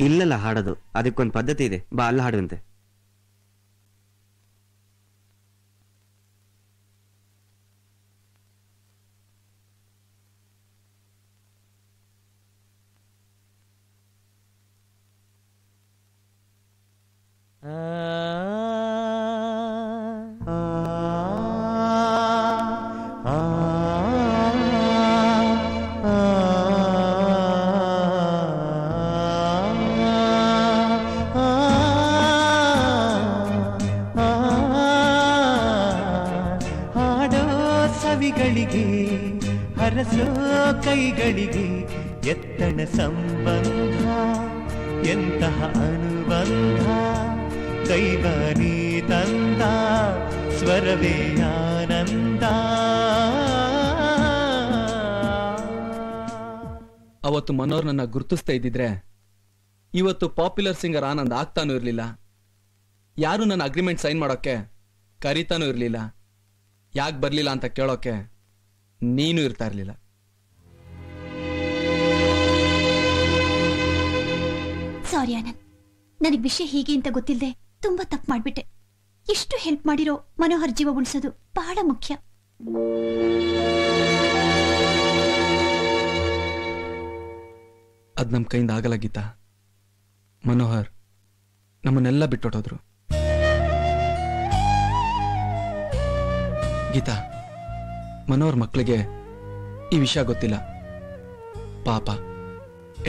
ಇಲ್ಲಲ್ಲ ಹಾಡೋದು, ಅದಕ್ಕೊಂದು ಪದ್ಧತಿ ಇದೆ. ಬಾ ಅಲ್ಲ ಹಾಡುವಂತೆ. ಹರಸೋ ಕೈಗಳಿಗೆ ಎತ್ತಣ ಸಂಬಂಧ, ಎಂತಹ ಅನುಬಂಧ ಕೈವಾರಿ ತಂದ ಸ್ವರವೇ ಆನಂದ. ಅವತ್ತು ಮನೋರ್ ನನ್ನ ಗುರುತಿಸ್ತಾ ಇದ್ದಿದ್ರೆ ಇವತ್ತು ಪಾಪ್ಯುಲರ್ ಸಿಂಗರ್ ಆನಂದ್ ಆಗ್ತಾನೂ ಇರಲಿಲ್ಲ. ಯಾರು ನನ್ನ ಅಗ್ರಿಮೆಂಟ್ ಸೈನ್ ಮಾಡೋಕೆ ಕರೀತಾನೂ ಇರಲಿಲ್ಲ. ಯಾಕೆ ಬರಲಿಲ್ಲ ಅಂತ ಕೇಳೋಕೆ ನೀನು ಇರ್ತಾ ಇರಲಿಲ್ಲ. ಸಾರಿ ಆನಂದ್, ನನಗೆ ವಿಷಯ ಹೀಗೆ ಅಂತ ಗೊತ್ತಿಲ್ಲದೆ ತುಂಬಾ ತಪ್ಪು ಮಾಡ್ಬಿಟ್ಟೆ. ಎಷ್ಟು ಹೆಲ್ಪ್ ಮಾಡಿರೋ ಮನೋಹರ್ ಜೀವ ಉಳಿಸೋದು ಬಹಳ ಮುಖ್ಯ. ಅದ್ ನಮ್ ಕೈಯಿಂದ ಆಗಲ್ಲ ಗೀತಾ. ಮನೋಹರ್ ನಮ್ಮನ್ನೆಲ್ಲ ಬಿಟ್ಟೊಟ್ಟೋದ್ರು. ಗೀತಾ, ಮನೋಹರ್ ಮಕ್ಕಳಿಗೆ ಈ ವಿಷಯ ಗೊತ್ತಿಲ್ಲ. ಪಾಪ,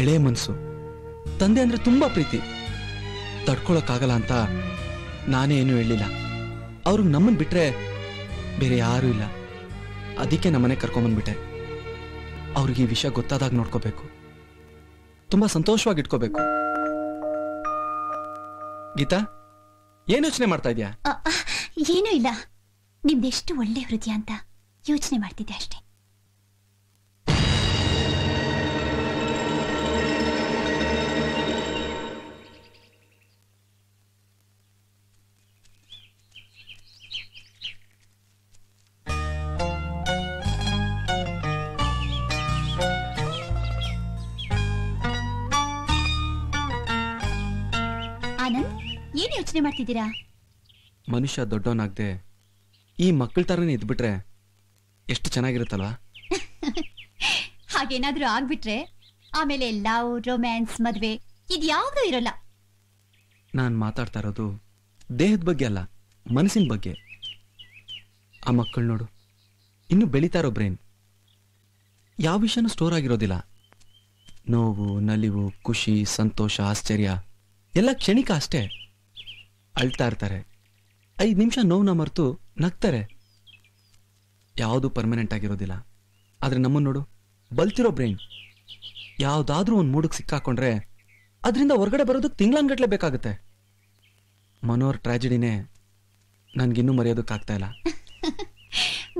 ಎಳೆ ಮನ್ಸು, ತಂದೆ ಅಂದ್ರೆ ತುಂಬಾ ಪ್ರೀತಿ, ತಡ್ಕೊಳಕ್ಕಾಗಲ್ಲ ಅಂತ ನಾನೇ ಏನು ಹೇಳಿಲ್ಲ. ಅವ್ರಿಗೆ ನಮ್ಮನ್ ಬಿಟ್ರೆ ಬೇರೆ ಯಾರೂ ಇಲ್ಲ. ಅದಕ್ಕೆ ನಮ್ಮನೆ ಕರ್ಕೊಂಬಂದ್ಬಿಟ್ಟೆ. ಅವ್ರಿಗೆ ಈ ವಿಷಯ ಗೊತ್ತಾದಾಗ ನೋಡ್ಕೋಬೇಕು, ತುಂಬಾ ಸಂತೋಷವಾಗಿ ಇಟ್ಕೋಬೇಕು. ಗೀತಾ, ಏನ್ ಯೋಚನೆ ಮಾಡ್ತಾ ಇದ್ಯಾ? ಏನೂ ಇಲ್ಲ, ನಿಮ್ದೆಷ್ಟು ಒಳ್ಳೆ ಹೃದಯ ಅಂತ ಯೋಚನೆ ಮಾಡ್ತಿದ್ದೆ ಅಷ್ಟೇ. ಆನಂದ್, ಏನ್ ಯೋಚನೆ ಮಾಡ್ತಿದ್ದೀರಾ? ಮನುಷ್ಯ ದೊಡ್ಡವನಾಗ್ದೆ ಈ ಮಕ್ಕಳ ತರನೇ ಇದ್ಬಿಟ್ರೆ ಎಷ್ಟು ಚೆನ್ನಾಗಿರುತ್ತಲ್ವಾ? ಹಾಗೇನಾದ್ರೂ ಆಗ್ಬಿಟ್ರೆ ಆಮೇಲೆ ಲವ್, ರೊಮ್ಯಾನ್ಸ್, ಮದ್ವೆ ಇದ್ಯಾವುದೂ ಇರೋಲ್ಲ. ನಾನ್ ಮಾತಾಡ್ತಾ ಇರೋದು ದೇಹದ ಬಗ್ಗೆ ಅಲ್ಲ, ಮನಸ್ಸಿನ ಬಗ್ಗೆ. ಆ ಮಕ್ಕಳು ನೋಡು, ಇನ್ನು ಬೆಳೀತಾ ಇರೋ ಬ್ರೈನ್. ಯಾವ ವಿಷಯನೂ ಸ್ಟೋರ್ ಆಗಿರೋದಿಲ್ಲ. ನೋವು, ನಲಿವು, ಖುಷಿ, ಸಂತೋಷ, ಆಶ್ಚರ್ಯ ಎಲ್ಲ ಕ್ಷಣಿಕ ಅಷ್ಟೇ. ಅಳ್ತಾ ಇರ್ತಾರೆ, 5 ನಿಮಿಷ ನೋವನ್ನ ಮರೆತು ನಗ್ತಾರೆ. ಯಾವುದು ಪರ್ಮನೆಂಟ್ ಆಗಿರೋದಿಲ್ಲ. ಆದ್ರೆ ನಮ್ಮನ್ನು ನೋಡು, ಬಲ್ತಿರೋ ಬ್ರೈನ್. ಯಾವುದಾದ್ರೂ ಒಂದು ಮೂಡಕ್ಕೆ ಸಿಕ್ಕಾಕೊಂಡ್ರೆ ಅದರಿಂದ ಹೊರಗಡೆ ಬರೋದಕ್ಕೆ ತಿಂಗಳನ್ಗಟ್ಲೆ ಬೇಕಾಗುತ್ತೆ. ಮನೋಹರ್ ಟ್ರಾಜಿಡಿನೇ ನನ್ಗಿನ್ನೂ ಮರೆಯೋದಕ್ಕಾಗ್ತಾ ಇಲ್ಲ.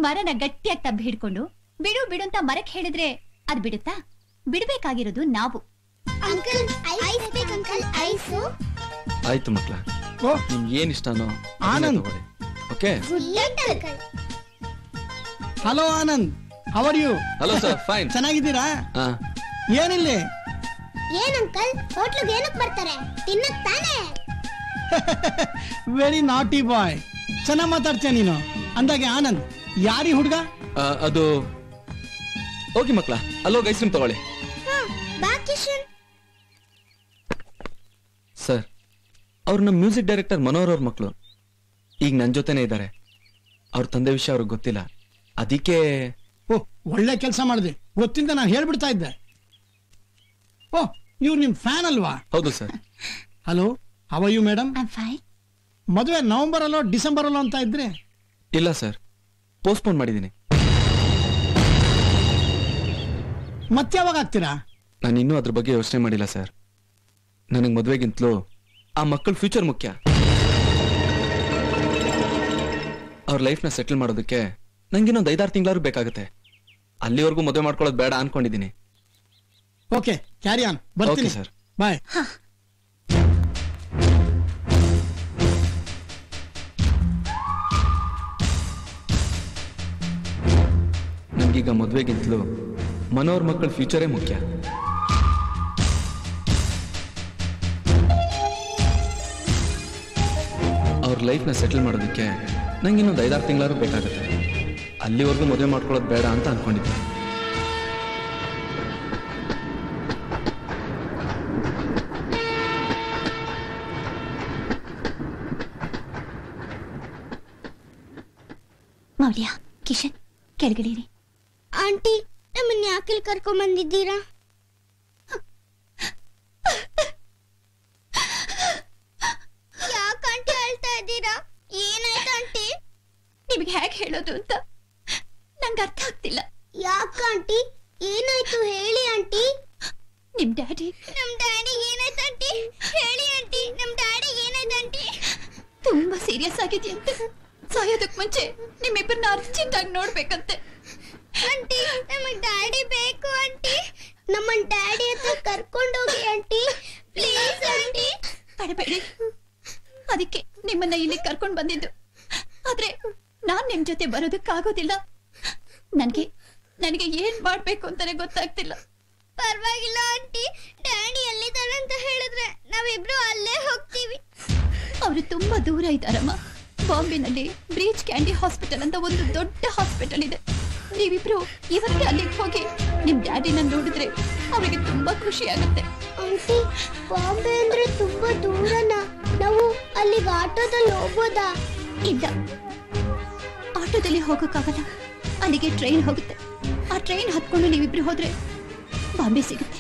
ಮರನ ಗಟ್ಟಿಯಾಗಿ ತಬ್ಬಿ ಹಿಡ್ಕೊಂಡು ಬಿಡು ಬಿಡು ಅಂತ ಮರಕ್ಕೆ ಹೇಳಿದ್ರೆ ಅದ್ ಬಿಡುತ್ತಾ? ಬಿಡ್ಬೇಕಾಗಿರೋದು ನಾವು. ಆಯ್ತು ಮಕ್ಳ, ನಿಮ್ಗೆ ಏನ್ ಇಷ್ಟನೋ Anand. Okay. Hello Anand, how are you? Hello sir, fine. ಚೆನ್ನಾಗಿದ್ದೀರಾ? ಏನಿಲ್ಲ. ಏನ್ ಅಂಕಲ್, ಹೋಟ್ಲಿಗೆ ಏನಕ್ಕೆ ಬರ್ತಾರೆ? ತಿನ್ನಕ್ ತಾನೇ? ವೆರಿ ನಾಟಿ ಬಾಯ್. ಚೆನ್ನಾಗ್ ಮಾತಾಡ್ತೀಯ ನೀನು. ಅಂದಾಗೆ ಆನಂದ್, ಯಾರಿ ಹುಡುಗ? ಅದು ಹೋಗಿ ಮಕ್ಳ, ಅಲ್ಲೋಗಿ ಐಸ್ ಕ್ರೀಮ್ ತಗೊಳ್ಳಿ. ಸರ್, ಅವ್ರು ನಮ್ಮ ಮ್ಯೂಸಿಕ್ ಡೈರೆಕ್ಟರ್ ಮನೋಹರ್ ಅವ್ರ ಮಕ್ಕಳು. ಈಗ ನನ್ನ ಜೊತೆನೇ ಇದ್ದಾರೆ. ಅವ್ರ ತಂದೆ ವಿಷಯ ಅವ್ರಿಗೆ ಗೊತ್ತಿಲ್ಲ, ಅದಕ್ಕೆ. ಓ, ಒಳ್ಳೆ ಕೆಲಸ ಮಾಡಿದೆ. ಗೊತ್ತಿಂದ ನಾನು ಹೇಳ್ಬಿಡ್ತಾ ಇದ್ದೆ. ಓ, ಇವ್ರು ನಿಮ್ ಫ್ಯಾನ್ ಅಲ್ವಾ? ಹೌದು sir. Hello, how are you madam? ಮದುವೆ ನವೆಂಬರ್ ಅಲ್ಲೋ ಡಿಸೆಂಬರ್ ಅಲ್ಲೋ ಅಂತ ಇದ್ರೆ? ಇಲ್ಲ ಸರ್, ಪೋಸ್ಟ್ಪೋನ್ ಮಾಡಿದ್ದೀನಿ. ಮತ್ತೆ ಯಾವಾಗ ಆಗ್ತೀರಾ? ನಾನು ಇನ್ನೂ ಅದ್ರ ಬಗ್ಗೆ ಯೋಚನೆ ಮಾಡಿಲ್ಲ ಸರ್. ನನಗೆ ಮದುವೆಗಿಂತಲೂ ಆ ಮಕ್ಕಳ ಫ್ಯೂಚರ್ ಮುಖ್ಯ. ಅವ್ರ ಲೈಫ್ನ ಸೆಟಲ್ ಮಾಡೋದಕ್ಕೆ ನಂಗಿನ್ನೊಂದು 5-6 ತಿಂಗಳಾದ್ರೂ ಬೇಕಾಗುತ್ತೆ. ಅಲ್ಲಿವರೆಗೂ ಮದುವೆ ಮಾಡ್ಕೊಳ್ಳೋದು ಬೇಡ ಅನ್ಕೊಂಡಿದ್ದೀನಿ. Okay, carry on. ಬರ್ತೀನಿ ಸರ್, ಬಾಯ್. ನನ್ಗೀಗ ಮದುವೆಗಿಂತಲೂ ಮನೋಹರ್ ಮಕ್ಕಳ ಫ್ಯೂಚರೇ ಮುಖ್ಯ. ಲೈಫ್ನ ಸೆಟಲ್ ಮಾಡೋದಕ್ಕೆ ನಂಗೆ ಇನ್ನೊಂದು 5-6 ತಿಂಗಳಾದ್ರೂ ಬೇಕಾಗುತ್ತೆ. ಅಲ್ಲಿವರೆಗೂ ಮದುವೆ ಮಾಡ್ಕೊಳ್ಳೋದು ಬೇಡ ಅಂತ ಅನ್ಕೊಂಡಿದ್ದೆ. ಮೌಲ್ಯ, ಕಿಶನ್ ಕೆಳಗಿಳಿರಿ. ಆಂಟಿ, ನಮ್ಮನ್ನ ಯಾಕೆ ಕರ್ಕೊಂಡ್ ಬಂದಿದ್ದೀರಾ? ಯಾಕೆ ಆಂಟಿ ಅಳ್ತಾ ಇದ್ದೀರಾ? ಏನಾಯ್ತು ಆಂಟಿ? ನಿಮಗೆ ಹೇಗೆ ಹೇಳೋದು ಅಂತ ನಂಗೆ ಅರ್ಥ ಆಗ್ತಿಲ್ಲ. ಯಾಕೆ ಆಂಟಿ? ಏನಾಯ್ತು ಹೇಳಿ ಆಂಟಿ. ನಿಮ್ ಡ್ಯಾಡಿ ಏನಾಯ್ತು ಆಂಟಿ? ಹೇಳಿ ಆಂಟಿ, ನಮ್ ಡ್ಯಾಡಿ ಏನಾಯ್ತು ಆಂಟಿ? ತುಂಬಾ ಸೀರಿಯಸ್ ಆಗಿದೆಯಂತೆ. ಸಾಯೋದಕ್ ಮುಂಚೆ ನಿಮ್ಮಿಬ್ಬರನ್ನ ಅರ್ಜೆಂಟ್ ಆಗಿ ನೋಡ್ಬೇಕಂತೆ. ಆಂಟಿ, ನಮಗ್ ಡ್ಯಾಡಿ ಬೇಕು ಆಂಟಿ. ನಮ್ಮ ಡ್ಯಾಡಿ ಹತ್ರ ಕರ್ಕೊಂಡೋಗಿ ಆಂಟಿ, ಪ್ಲೀಸ್ ಆಂಟಿ. ಅಡಬೇಡಿ, ಅದಕ್ಕೆ ನಿಮ್ಮನ್ನ ಇಲ್ಲಿ ಕರ್ಕೊಂಡ್ ಬಂದಿದ್ದು. ಆದ್ರೆ ನಾನ್ ನಿಮ್ ಜೊತೆ ಬರೋದಕ್ಕಾಗೋದಿಲ್ಲ. ನನಗೆ ಏನ್ ಮಾಡ್ಬೇಕು ಅಂತಾನೆ ಗೊತ್ತಾಗ್ತಿಲ್ಲ. ಪರವಾಗಿಲ್ಲ ಆಂಟಿ, ಡ್ಯಾಡಿ ಎಲ್ಲಿದ್ದಾರೆ ಅಂತ ಹೇಳಿದ್ರೆ ನಾವಿಬ್ರು ಅಲ್ಲೇ ಹೋಗ್ತೀವಿ. ಅವರು ತುಂಬಾ ದೂರ ಇದ್ದಾರಮ್ಮ. ಬಾಂಬೆನಲ್ಲಿ ಬ್ರೀಚ್ ಕ್ಯಾಂಡಿ ಹಾಸ್ಪಿಟಲ್ ಅಂತ ಒಂದು ದೊಡ್ಡ ಹಾಸ್ಪಿಟಲ್ ಇದೆ. ನೀವಿಬ್ರು ಇವತ್ತೇ ಅಲ್ಲಿಗೆ ಹೋಗಿ ನಿಮ್ ಡ್ಯಾಡಿನ ನೋಡಿದ್ರೆ ಅವರಿಗೆ ತುಂಬಾ ಖುಷಿ ಆಗುತ್ತೆ. ಆಂಟಿ, ಬಾಂಬೆ ಅಂದ್ರೆ ತುಂಬಾ ದೂರನಾ? ನಾವು ಅಲ್ಲಿಗೆ ಆಟೋದಲ್ಲಿ ಹೋಗ್ಬೋದಾ? ಇಲ್ಲ, ಆಟೋದಲ್ಲಿ ಹೋಗೋಕ್ಕಾಗಲ್ಲ. ಅಲ್ಲಿಗೆ ಟ್ರೈನ್ ಹೋಗುತ್ತೆ. ಆ ಟ್ರೈನ್ ಹತ್ಕೊಂಡು ನೀವಿಬ್ರು ಹೋದ್ರೆ ಬಾಂಬೆ ಸಿಗುತ್ತೆ.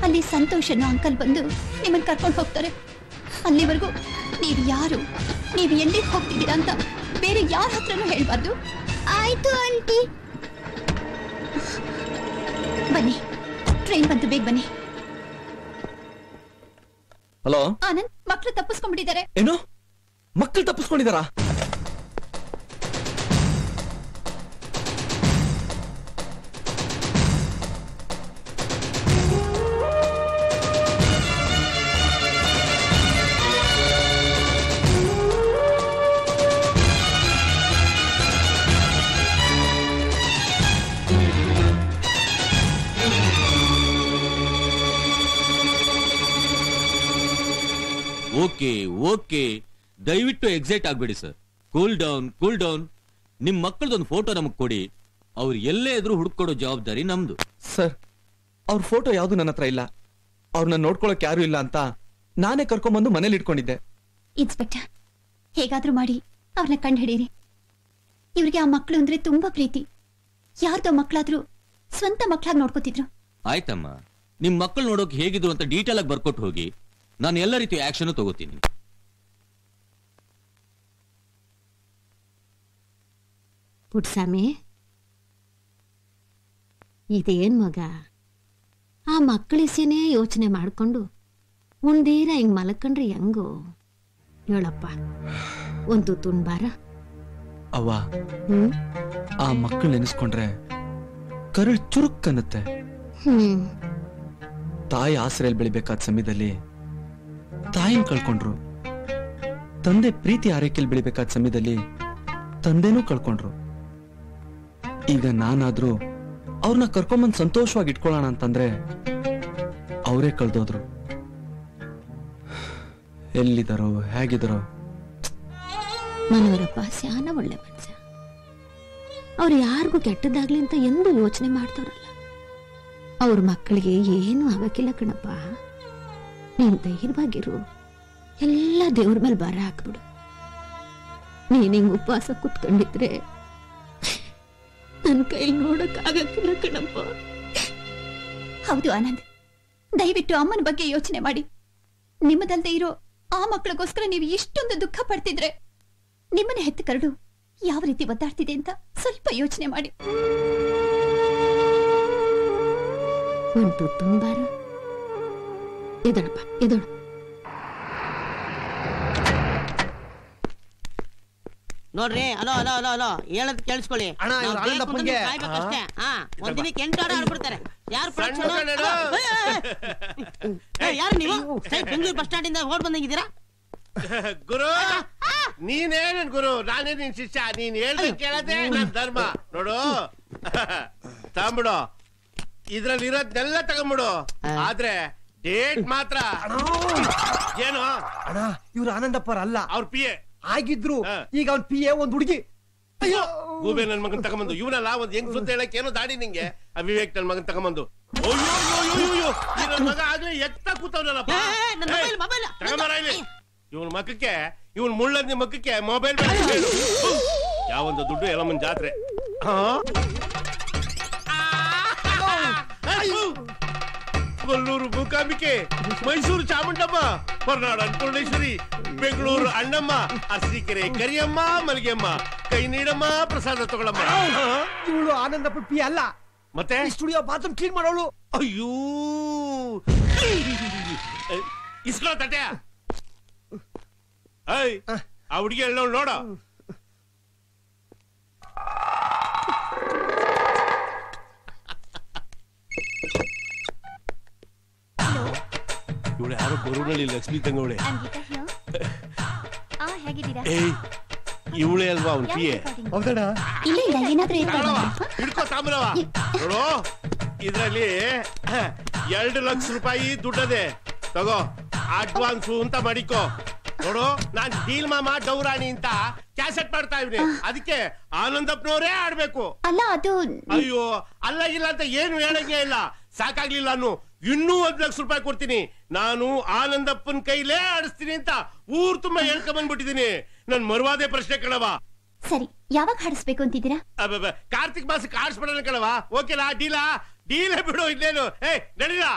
ಅಲ್ಲಿ ಸಂತೋಷ್ ಅನ್ನೋ ಅಂಕಲ್ ಬಂದು ನಿಮ್ಮನ್ನ ಕರ್ಕೊಂಡು ಹೋಗ್ತಾರೆ. ಅಲ್ಲಿವರೆಗೂ ನೀವು ಯಾರು, ನೀವು ಎಲ್ಲಿಗೆ ಹೋಗ್ತಿದ್ದೀರಾ ಅಂತ ಬೇರೆ ಯಾರ ಹತ್ರನೂ ಹೇಳ್ಬಾರ್ದು. ಆಯ್ತು ಆಂಟಿ. ಬನ್ನಿ, ಟ್ರೈನ್ ಬಂತು, ಬೇಗ ಬನ್ನಿ. ಹಲೋ ಆನಂದ್, ಮಕ್ಕಳು ತಪ್ಪಿಸ್ಕೊಂಡ್ಬಿಟ್ಟಿದ್ದಾರೆ. ಏನು? ಮಕ್ಕಳು ತಪ್ಪಿಸ್ಕೊಂಡಿದಾರಾ? ಓಕೆ, ದಯವಿಟ್ಟು ಎಕ್ಸೈಟ್ ಆಗ್ಬೇಡಿ ಸರ್. Cool down. ನಿಮ್ ಮಕ್ಕಳದೊಂದು ಫೋಟೋ ನಮಗ್ ಕೊಡಿ. ಅವ್ರು ಎಲ್ಲೇ ಇದ್ರು ಹುಡುಕೊಡೋ ಜವಾಬ್ದಾರಿ ನಮ್ದು. ಸರ್, ಅವ್ರ ಫೋಟೋ ಯಾವ್ದು ನನ್ನ ಹತ್ರ ಇಲ್ಲ. ಅವ್ರನ್ನ ನೋಡ್ಕೊಳಕ್ ಯಾರು ಇಲ್ಲ ಅಂತ ನಾನೇ ಕರ್ಕೊಂಡ್ಬಂದು ಮನೇಲಿ ಇಟ್ಕೊಂಡಿದ್ದೆ. ಇನ್ಸ್ಪೆಕ್ಟರ್, ಹೇಗಾದ್ರೂ ಮಾಡಿ ಅವ್ರನ್ನ ಕಂಡು ಹಿಡೀರಿ. ಇವ್ರಿಗೆ ಆ ಮಕ್ಕಳು ಅಂದ್ರೆ ತುಂಬಾ ಪ್ರೀತಿ. ಯಾರ್ದೋ ಮಕ್ಕಳಾದ್ರೂ ಸ್ವಂತ ಮಕ್ಕಳಾಗಿ ನೋಡ್ಕೋತಿದ್ರು. ಆಯ್ತಮ್ಮ, ನಿಮ್ ಮಕ್ಕಳು ನೋಡೋಕೆ ಹೇಗಿದ್ರು ಅಂತ ಡೀಟೇಲ್ ಆಗಿ ಬರ್ಕೊಟ್ಟು ಹೋಗಿ. ನಾನು ಎಲ್ಲ ರೀತಿಯ ಆಕ್ಷನ್ ತಗೋತೀನಿ. ಪುಟ್ಸ್ವಾಮಿ, ಇದೇನ್ ಮಗ, ಆ ಮಕ್ಕಳಿಸೇನೆ ಯೋಚನೆ ಮಾಡ್ಕೊಂಡು ಉಂಡೀರ ಹಿಂಗ್ ಮಲ್ಕೊಂಡ್ರೆ ಹೆಂಗೋ ಹೇಳಪ್ಪ. ಒಂದು ತುಂಡ್ಬಾರ ಅವ್ವ, ಆ ಮಕ್ಕಳು ನೆನೆಸ್ಕೊಂಡ್ರೆ ಕರಳು ಚುರುಕ್ಕನ್ನತ್ತೆ. ತಾಯಿ ಆಸರೆಯಲ್ಲಿ ಬೆಳಿಬೇಕಾದ ಸಮಯದಲ್ಲಿ ತಾಯಿನ ಕಳ್ಕೊಂಡ್ರು. ತಂದೆ ಪ್ರೀತಿ ಆರೈಕೆಯಲ್ಲಿ ಬೆಳಿಬೇಕಾದ ಸಮಯದಲ್ಲಿ ತಂದೆನೂ ಕಳ್ಕೊಂಡ್ರು. ಈಗ ನಾನಾದ್ರೂ ಅವ್ರನ್ನ ಕರ್ಕೊಂಬಂದ್ ಸಂತೋಷವಾಗಿ ಇಟ್ಕೊಳ್ಳೋಣ ಅಂತಂದ್ರೆ ಅವರೇ ಕಳ್ದೋದ್ರು. ಎಲ್ಲಿದ್ದಾರೋ ಹೇಗಿದ್ದಾರೋ. ಮನೋರಪ್ಪ ಸ್ಯಾನ ಒಳ್ಳೆ ಮನುಷ್ಯ. ಅವ್ರು ಯಾರಿಗೂ ಕೆಟ್ಟದಾಗ್ಲಿ ಅಂತ ಎಂದೂ ಯೋಚನೆ ಮಾಡ್ತಾರಲ್ಲ. ಅವ್ರ ಮಕ್ಕಳಿಗೆ ಏನು ಆಗಕ್ಕಿಲ್ಲ ಕಣಪ್ಪ. ನೀನ್ ಧೈರ್ಯವಾಗಿರು. ಎಲ್ಲ ದೇವ್ರ ಮೇಲೆ ಭಾರ ಹಾಕ್ಬಿಡು. ನೀನ್ ಹಿಂಗ್ ಉಪವಾಸ ಕುತ್ಕೊಂಡಿದ್ರೆ ನನ್ ಕೈಲಿ ನೋಡಕ್ ಆಗಕ್ಕಿಲ್ಲ ಕಣಪ್ಪ. ಹೌದು ಆನಂದ್, ದಯವಿಟ್ಟು ಅಮ್ಮನ ಬಗ್ಗೆ ಯೋಚನೆ ಮಾಡಿ. ನಿಮ್ಮದಲ್ದೇ ಇರೋ ಆ ಮಕ್ಕಳಿಗೋಸ್ಕರ ನೀವು ಇಷ್ಟೊಂದು ದುಃಖ ಪಡ್ತಿದ್ರೆ ನಿಮ್ಮನ್ನ ಹೆತ್ತ ಕರಡು ಯಾವ ರೀತಿ ಒದ್ದಾಡ್ತಿದೆ ಅಂತ ಸ್ವಲ್ಪ ಯೋಚನೆ ಮಾಡಿ. ಒಂದು ತುಂಬಾರ ಎದಳಪ್ಪ, ಎದಳು. ನೋಡ್ರಿ, ಅಲೋ ಹೇಳದ್ ಕೇಳಿಸ್ಕೊಳ್ಳಿ. ಕಾಯ್ಬೇಕಷ್ಟೇ. ಒಂದಿನಕ್ಕೆ 8 ಆಡ ಆಡ್ಬಿಡ್ತಾರೆ. ಯಾರು ನೀವು? ಬೆಂಗಳೂರು ಬಸ್ ಸ್ಟ್ಯಾಂಡ್ ಇಂದ ಓಡ್ ಬಂದಂಗಿದ್ದೀರಾ? ಗುರು, ನೀನೇನ್ ಗುರು, ನಾನೇ ನಿನ್ ಶಿಷ್ಯ. ನೀನ್ ಹೇಳ್ದಂಗೆ ಕೇಳದೆ ನನ್ ಧರ್ಮ. ನೋಡು, ತಗೊಂಬಿಡು, ಇದ್ರಲ್ಲಿ ಇರೋದ್ನೆಲ್ಲ ತಗೊಂಬಿಡು. ಆದ್ರೆ ಡೇಟ್ ಮಾತ್ರ. ಏನು ಅಣ್ಣ, ಇವ್ರು ಆನಂದಪ್ಪರ ಅಲ್ಲ, ಅವ್ರ ಪಿ ಎ. ಆಗಿದ್ರು ಈಗ ಅವ್ನ್ ಪಿ ಎ ಒಂದ್ ಹುಡುಗಿ. ಅಯ್ಯೋ ಗೂಬೆ ನನ್ ಮಗನ್ ತಗೊಂಬಂದು ಇವನಲ್ಲ ಒಂದ್ ಹೆಂಗ್ ಸುತ್ತ ಹೇಳಕ್ ಏನೋ ದಾಡಿ ನಿಂಗೆ ಅವಿವೇಕ್ ನನ್ ಮಗನ್ ತಗೊಂಬಂದು. ಅಯ್ಯೋ ಈ ನನ್ ಮಗ ಆಗ್ಲೇ ಎತ್ತ ಕೂತವನಲ್ಲಪ್ಪ. ತಗೊಂಬರ ಇಲ್ಲಿ ಇವನ್ ಮಕ್ಕಕ್ಕೆ ಇವನ್ ಮುಳ್ಳಂದಿ ಮಕ್ಕಕ್ಕೆ ಮೊಬೈಲ್ ಯಾವೊಂದು ದುಡ್ಡು ಎಲ್ಲಮ್ಮನ್ ಜಾತ್ರೆ. ಕೊಲ್ಲೂರು ಮೂಕಾಂಬಿಕೆ, ಮೈಸೂರು ಚಾಮುಂಡಮ್ಮ, ಹೊರನಾಡು ಅನ್ನಪೂರ್ಣೇಶ್ವರಿ, ಬೆಂಗಳೂರು ಅಣ್ಣಮ್ಮ, ಅರಸೀಕೆರೆ ಕರಿಯಮ್ಮ, ಮಲ್ಗೆಮ್ಮ, ಕೈ ನೀಡಮ್ಮ, ಪ್ರಸಾದ ತಗೊಳಮ್ಮ. ಇವಳು ಆನಂದಪ್ಪ ಪಿ ಅಲ್ಲ, ಮತ್ತೆ ಸ್ಟುಡಿಯೋ ಬಾತ್ರೂಮ್ ಕ್ಲೀನ್ ಮಾಡೋಳು. ಅಯ್ಯೋ ಇಸ್ಕೋ ತಟ್ಟೆ. ಆ ಹುಡುಗಿ ಎಲ್ಲ ನೋಡ. ಇವಳು ಯಾರೋ ಬರುವಳಿ ಲಕ್ಷ್ಮೀ ತಂಗವಳೆ. ಏಯ್ ಇವಳೇ ಅಲ್ವಾ ಅವ್ನ ಪಿ ಎ? ಹಿಡ್ಕೋ ತಾಮ್ರವ. ನೋಡು ಇದ್ರಲ್ಲಿ 2 ಲಕ್ಷ ರೂಪಾಯಿ ದುಡ್ಡದೆ, ತಗೋ ಅಡ್ವಾನ್ಸು ಅಂತ ಮಾಡಿಕೋ. ನೋಡು ನಾನ್ ಡೀಲ್ ಮಾಮ ಡೌರಾಣಿ ಅಂತ ಕ್ಯಾಸೆಟ್ ಮಾಡ್ತಾ ಇವ್ನಿ, ಅದಕ್ಕೆ ಆನಂದಪ್ಪನವರೇ ಆಡ್ಬೇಕು. ಅಲ್ಲ ಅದು ಅಯ್ಯೋ ಅಲ್ಲ ಇಲ್ಲ ಅಂತ ಏನು ಹೇಳಂಗೆ ಇಲ್ಲ. ಸಾಕಾಗ್ಲಿಲ್ಲ ಅನ್ನು ಇನ್ನೂ 1 ಲಕ್ಷ ರೂಪಾಯಿ ಕೊಡ್ತೀನಿ, ನಾನು ಆನಂದಪ್ಪನ ಕೈಲೇ ಆಡಿಸ್ತೀನಿ ಅಂತ ಊರ್ ತುಂಬಾ ಹೇಳ್ಕೊಂಡ್ ಬಂದ್ಬಿಟ್ಟಿದೀನಿ. ನನ್ ಮರುವಾದೆ ಪ್ರಶ್ನೆ ಕಣವ. ಸರಿ, ಯಾವಾಗ ಹಾಡಿಸ್ಬೇಕು ಅಂತಿದ್ದೀರಾ? ಕಾರ್ತಿಕ್ ಮಾಸಕ್ಕೆ ಆಡಿಸ್ಬಿಡೋಣ ಕಣವ. ಓಕೆಲಾ? ಡೀಲೇ ಬಿಡು, ಇನ್ನೇನು. ನಡೀಲಾ?